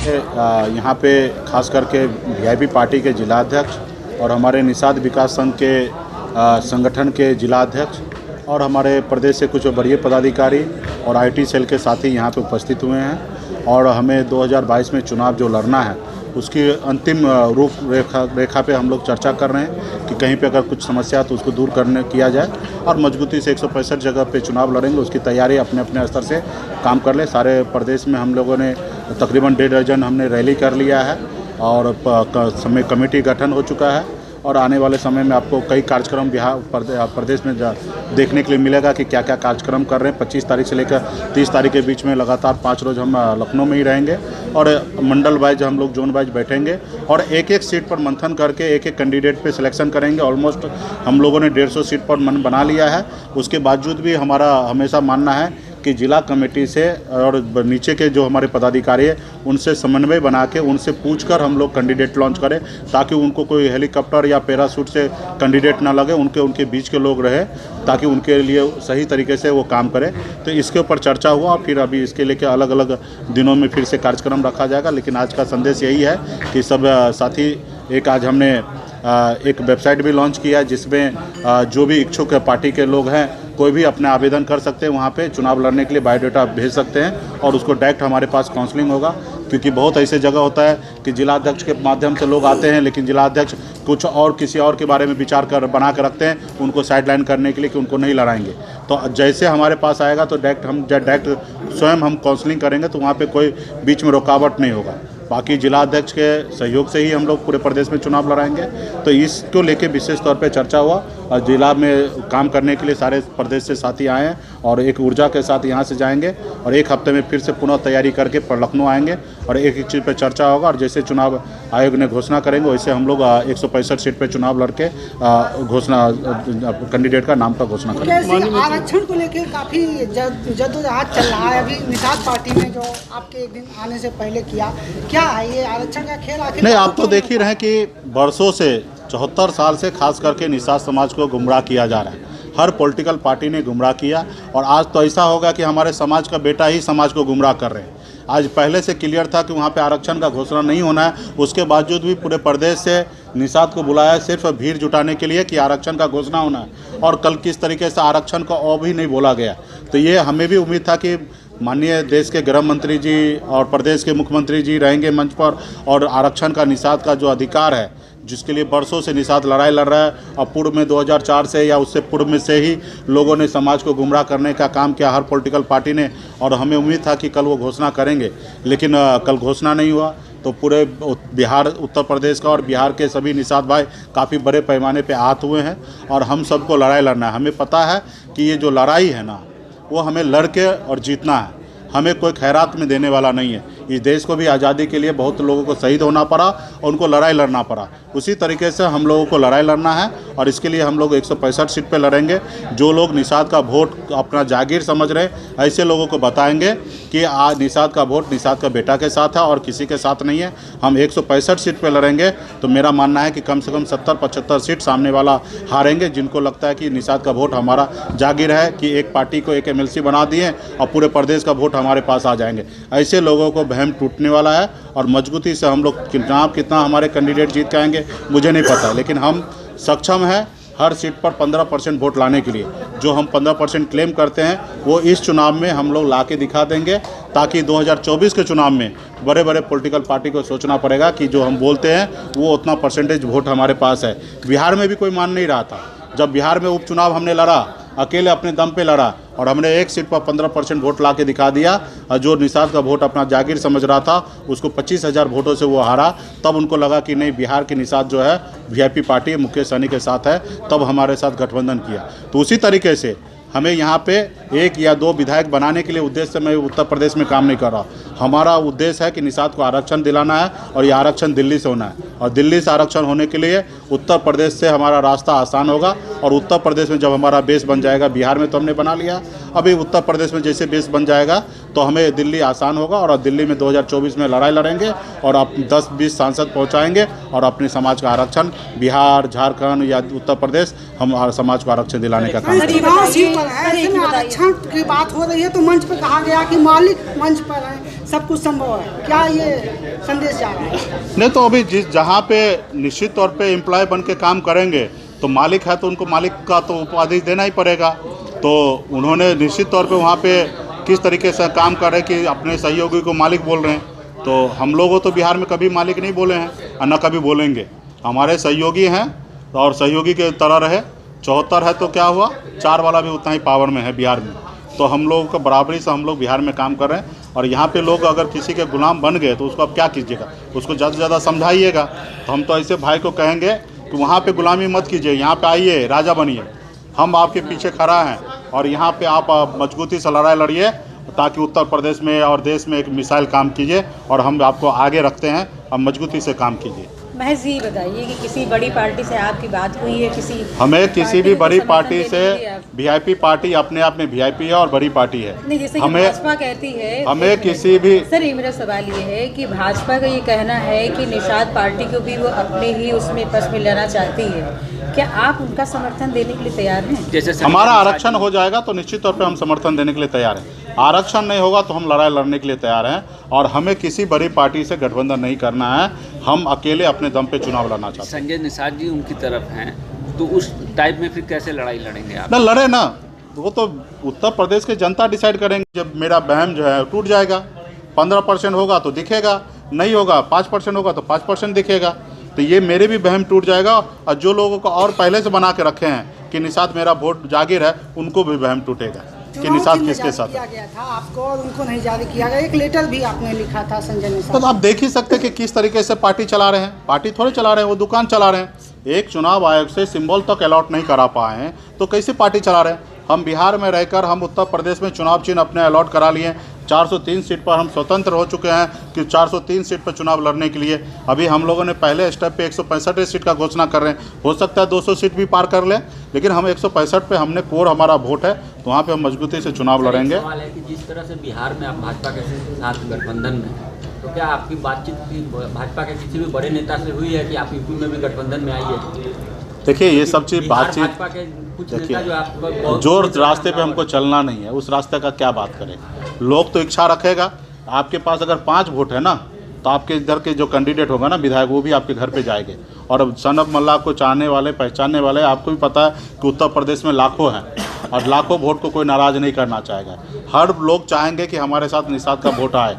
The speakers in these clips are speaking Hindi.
यहाँ पे खास करके वीआईपी पार्टी के जिलाध्यक्ष और हमारे निषाद विकास संघ के संगठन के जिलाध्यक्ष और हमारे प्रदेश से कुछ वरीय पदाधिकारी और आईटी सेल के साथी यहाँ पे उपस्थित हुए हैं और हमें 2022 में चुनाव जो लड़ना है उसकी अंतिम रेखा पे हम लोग चर्चा कर रहे हैं कि कहीं पे अगर कुछ समस्या तो उसको दूर किया जाए और मजबूती से 165 जगह पे चुनाव लड़ेंगे। उसकी तैयारी अपने अपने स्तर से काम कर ले। सारे प्रदेश में हम लोगों ने तकरीबन 1.5 दर्जन हमने रैली कर लिया है और समय कमेटी गठन हो चुका है और आने वाले समय में आपको कई कार्यक्रम बिहार प्रदेश में देखने के लिए मिलेगा कि क्या क्या कार्यक्रम कर रहे हैं। 25 तारीख से लेकर 30 तारीख के बीच में लगातार 5 रोज़ हम लखनऊ में ही रहेंगे और मंडल वाइज हम लोग जोन वाइज बैठेंगे और एक एक सीट पर मंथन करके एक एक कैंडिडेट पे सिलेक्शन करेंगे। ऑलमोस्ट हम लोगों ने 150 सीट पर मन बना लिया है। उसके बावजूद भी हमारा हमेशा मानना है कि जिला कमेटी से और नीचे के जो हमारे पदाधिकारी हैं उनसे समन्वय बना के उनसे पूछकर हम लोग कैंडिडेट लॉन्च करें ताकि उनको कोई हेलीकॉप्टर या पैराशूट से कैंडिडेट ना लगे, उनके बीच के लोग रहे ताकि उनके लिए सही तरीके से वो काम करें। तो इसके ऊपर चर्चा हुआ और फिर अभी इसके लेके अलग अलग दिनों में फिर से कार्यक्रम रखा जाएगा। लेकिन आज का संदेश यही है कि सब साथी आज हमने एक वेबसाइट भी लॉन्च किया है जिसमें जो भी इच्छुक पार्टी के लोग हैं कोई भी अपने आवेदन कर सकते हैं। वहाँ पे चुनाव लड़ने के लिए बायोडाटा भेज सकते हैं और उसको डायरेक्ट हमारे पास काउंसलिंग होगा, क्योंकि बहुत ऐसे जगह होता है कि जिलाध्यक्ष के माध्यम से लोग आते हैं लेकिन जिलाध्यक्ष कुछ और किसी और के बारे में विचार बना कर रखते हैं उनको साइडलाइन करने के लिए कि उनको नहीं लड़ाएंगे। तो जैसे हमारे पास आएगा तो डायरेक्ट स्वयं हम काउंसलिंग करेंगे तो वहाँ पर कोई बीच में रुकावट नहीं होगा। बाकी जिलाध्यक्ष के सहयोग से ही हम लोग पूरे प्रदेश में चुनाव लड़ाएंगे। तो इसको लेके विशेष तौर पे चर्चा हुआ और जिला में काम करने के लिए सारे प्रदेश से साथी आए हैं और एक ऊर्जा के साथ यहाँ से जाएंगे और एक हफ्ते में फिर से पुनः तैयारी करके लखनऊ आएंगे और एक एक चीज़ पे चर्चा होगा और जैसे चुनाव आयोग ने घोषणा करेंगे वैसे हम लोग 165 सीट पे चुनाव लड़के घोषणा कैंडिडेट का नाम का घोषणा करेंगे। आरक्षण को लेकर काफ़ी जद्दोजहद चल रहा है अभी निषाद पार्टी में, जो आपके एक दिन आने से पहले किया, क्या है ये आरक्षण का खेल? आखिर नहीं, आप तो देख ही रहे हैं कि वर्षों से 74 साल से खास करके निषाद समाज को गुमराह किया जा रहा है। हर पॉलिटिकल पार्टी ने गुमराह किया और आज तो ऐसा होगा कि हमारे समाज का बेटा ही समाज को गुमराह कर रहे हैं। आज पहले से क्लियर था कि वहाँ पे आरक्षण का घोषणा नहीं होना है, उसके बावजूद भी पूरे प्रदेश से निषाद को बुलाया सिर्फ भीड़ जुटाने के लिए कि आरक्षण का घोषणा होना है और कल किस तरीके से आरक्षण को और भी नहीं बोला गया। तो ये हमें भी उम्मीद था कि माननीय देश के गृह मंत्री जी और प्रदेश के मुख्यमंत्री जी रहेंगे मंच पर और आरक्षण का निषाद का जो अधिकार है जिसके लिए वर्षों से निषाद लड़ाई लड़ रहा है और पूर्व में 2004 से या उससे पूर्व में से ही लोगों ने समाज को गुमराह करने का काम किया हर पॉलिटिकल पार्टी ने, और हमें उम्मीद था कि कल वो घोषणा करेंगे लेकिन कल घोषणा नहीं हुआ। तो पूरे बिहार, उत्तर प्रदेश का और बिहार के सभी निषाद भाई काफ़ी बड़े पैमाने पर आहत हुए हैं और हम सबको लड़ाई लड़ना है। हमें पता है कि ये जो लड़ाई है ना वो हमें लड़ के और जीतना है, हमें कोई खैरात में देने वाला नहीं है। इस देश को भी आज़ादी के लिए बहुत लोगों को शहीद होना पड़ा और उनको लड़ाई लड़ना पड़ा। उसी तरीके से हम लोगों को लड़ाई लड़ना है और इसके लिए हम लोग 165 सीट पे लड़ेंगे। जो लोग निषाद का वोट अपना जागीर समझ रहे ऐसे लोगों को बताएंगे कि आज निषाद का वोट निषाद का बेटा के साथ है और किसी के साथ नहीं है। हम 165 सीट पे लड़ेंगे तो मेरा मानना है कि कम से कम 70-75 सीट सामने वाला हारेंगे जिनको लगता है कि निषाद का वोट हमारा जागीर है कि एक पार्टी को एक MLC बना दिए और पूरे प्रदेश का वोट हमारे पास आ जाएंगे। ऐसे लोगों को वहम टूटने वाला है और मजबूती से हम लोग कितना हमारे कैंडिडेट जीत के आएंगे मुझे नहीं पता, लेकिन हम सक्षम हैं हर सीट पर 15% वोट लाने के लिए। जो हम 15% क्लेम करते हैं वो इस चुनाव में हम लोग ला के दिखा देंगे ताकि 2024 के चुनाव में बड़े बड़े पॉलिटिकल पार्टी को सोचना पड़ेगा कि जो हम बोलते हैं वो उतना परसेंटेज वोट हमारे पास है। बिहार में भी कोई मान नहीं रहा था। जब बिहार में उपचुनाव हमने लड़ा अकेले अपने दम पे लड़ा और हमने एक सीट पर 15% वोट ला के दिखा दिया और जो निषाद का वोट अपना जागीर समझ रहा था उसको 25,000 वोटों से वो हारा। तब उनको लगा कि नहीं, बिहार के निषाद जो है वीआईपी पार्टी मुकेश सहनी के साथ है, तब हमारे साथ गठबंधन किया। तो उसी तरीके से हमें यहाँ पे 1 या 2 विधायक बनाने के लिए उद्देश्य से मैं उत्तर प्रदेश में काम नहीं कर रहा। हमारा उद्देश्य है कि निषाद को आरक्षण दिलाना है और ये आरक्षण दिल्ली से होना है और दिल्ली से आरक्षण होने के लिए उत्तर प्रदेश से हमारा रास्ता आसान होगा और उत्तर प्रदेश में जब हमारा बेस बन जाएगा, बिहार में तो हमने बना लिया, अभी उत्तर प्रदेश में जैसे बेस बन जाएगा तो हमें दिल्ली आसान होगा और दिल्ली में 2024 में लड़ाई लड़ेंगे और आप 10-20 सांसद पहुंचाएंगे और अपने समाज का आरक्षण बिहार, झारखंड या उत्तर प्रदेश हम समाज को आरक्षण दिलाने का काम करेंगे। चुनाव सीट पर है, ऐसे में आरक्षण की बात हो रही है तो मंच पर कहा गया कि मालिक मंच पर है, सब कुछ संभव है, क्या ये संदेश जा रहा है? नहीं, तो अभी जहाँ पे निश्चित तौर पे एम्प्लॉय बन के काम करेंगे तो मालिक है तो उनको मालिक का तो उपाधि देना ही पड़ेगा। तो उन्होंने निश्चित तौर पे वहाँ पे किस तरीके से काम कर रहे कि अपने सहयोगी को मालिक बोल रहे हैं। तो हम लोगों तो बिहार में कभी मालिक नहीं बोले हैं और न कभी बोलेंगे। हमारे सहयोगी हैं और सहयोगी के तरह रहे। 74 है तो क्या हुआ, 4 वाला भी उतना ही पावर में है बिहार में। तो हम लोगों को बराबरी से हम लोग बिहार में काम कर रहे हैं। और यहाँ पे लोग अगर किसी के गुलाम बन गए तो उसको आप क्या कीजिएगा, उसको ज़्यादा से ज़्यादा समझाइएगा। तो हम तो ऐसे भाई को कहेंगे कि वहाँ पे गुलामी मत कीजिए, यहाँ पे आइए, राजा बनिए, हम आपके पीछे खड़ा हैं और यहाँ पे आप मजबूती से लड़ाई लड़िए ताकि उत्तर प्रदेश में और देश में एक मिसाइल काम कीजिए और हम आपको आगे रखते हैं, अब मजबूती से काम कीजिए। महज ये बताइए कि किसी बड़ी पार्टी से आपकी बात हुई है? हमें किसी भी बड़ी पार्टी से, वीआईपी पार्टी अपने आप में वीआईपी है और बड़ी पार्टी है। नहीं, जैसे कि भाजपा कहती है, हमें किसी भी सर ये मेरा सवाल ये है कि भाजपा का ये कहना है कि निषाद पार्टी को भी वो अपने ही उसमें पक्ष में लेना चाहती है, क्या आप उनका समर्थन देने के लिए तैयार हैं? जैसे हमारा आरक्षण हो जाएगा तो निश्चित तौर पे हम समर्थन देने के लिए तैयार हैं। आरक्षण नहीं होगा तो हम लड़ाई लड़ने के लिए तैयार हैं और हमें किसी बड़ी पार्टी से गठबंधन नहीं करना है। हम अकेले अपने दम पे चुनाव लड़ना चाहते हैं। संजय निषाद जी उनकी तरफ हैं तो उस टाइप में फिर कैसे लड़ाई लड़ेंगे आप? ना लड़े ना, वो तो उत्तर प्रदेश की जनता डिसाइड करेंगे। जब मेरा बहम जो है टूट जाएगा, 15% होगा तो दिखेगा, नहीं होगा 5% होगा तो 5% दिखेगा। तो ये मेरे भी बहम टूट जाएगा और जो लोगों को और पहले से बना के रखे हैं कि निषाद मेरा वोट जागीर है, उनको भी बहम टूटेगा कि निषाद किसके साथ किया गया था आपको और उनको नहीं जारी किया गया। एक लेटर भी आपने लिखा था संजय निषाद। तो आप देख ही सकते कि किस तरीके से पार्टी चला रहे हैं। पार्टी थोड़े चला रहे हैं, वो दुकान चला रहे हैं। एक चुनाव आयोग से सिंबल तक अलॉट नहीं करा पाए हैं तो कैसे पार्टी चला रहे हैं। हम बिहार में रहकर हम उत्तर प्रदेश में चुनाव चिन्ह अपने अलॉट करा लिए। 403 सीट पर हम स्वतंत्र हो चुके हैं कि 403 सीट पर चुनाव लड़ने के लिए। अभी हम लोगों ने पहले स्टेप पे 165 सीट का घोषणा कर रहे हैं। हो सकता है 200 सीट भी पार कर लें, लेकिन हम 165 पे हमने कोर हमारा वोट है तो वहाँ पे हम मजबूती से चुनाव लड़ेंगे। सवाल है कि जिस तरह से बिहार में आप भाजपा के साथ गठबंधन में हैं, तो क्या आपकी बातचीत भाजपा के किसी भी बड़े नेता से हुई है कि आप यूपी में भी गठबंधन में आइए? देखिए ये सब चीज़ बातचीत, देखिए जो रास्ते पे हमको चलना नहीं है उस रास्ते का क्या बात करें। लोग तो इच्छा रखेगा। आपके पास अगर 5 वोट है ना तो आपके इधर के जो कैंडिडेट होगा ना विधायक, वो भी आपके घर पे जाएंगे। और सनब मल्ला को चाहने वाले, पहचानने वाले, आपको भी पता है कि उत्तर प्रदेश में लाखों हैं और लाखों वोट को कोई नाराज़ नहीं करना चाहेगा। हर लोग चाहेंगे कि हमारे साथ निषाद का वोट आए,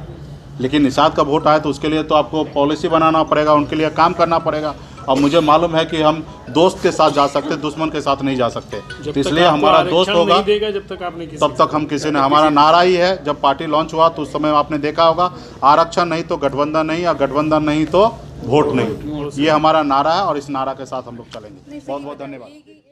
लेकिन निषाद का वोट आए तो उसके लिए तो आपको पॉलिसी बनाना पड़ेगा, उनके लिए काम करना पड़ेगा। और मुझे मालूम है कि हम दोस्त के साथ जा सकते, दुश्मन के साथ नहीं जा सकते। तो इसलिए हमारा दोस्त होगा तब तक हम किसी ने, हमारा नारा ही है, जब पार्टी लॉन्च हुआ तो उस समय आपने देखा होगा, आरक्षण नहीं तो गठबंधन नहीं और गठबंधन नहीं तो वोट नहीं। ये हमारा नारा है और इस नारा के साथ हम लोग चलेंगे। बहुत बहुत धन्यवाद।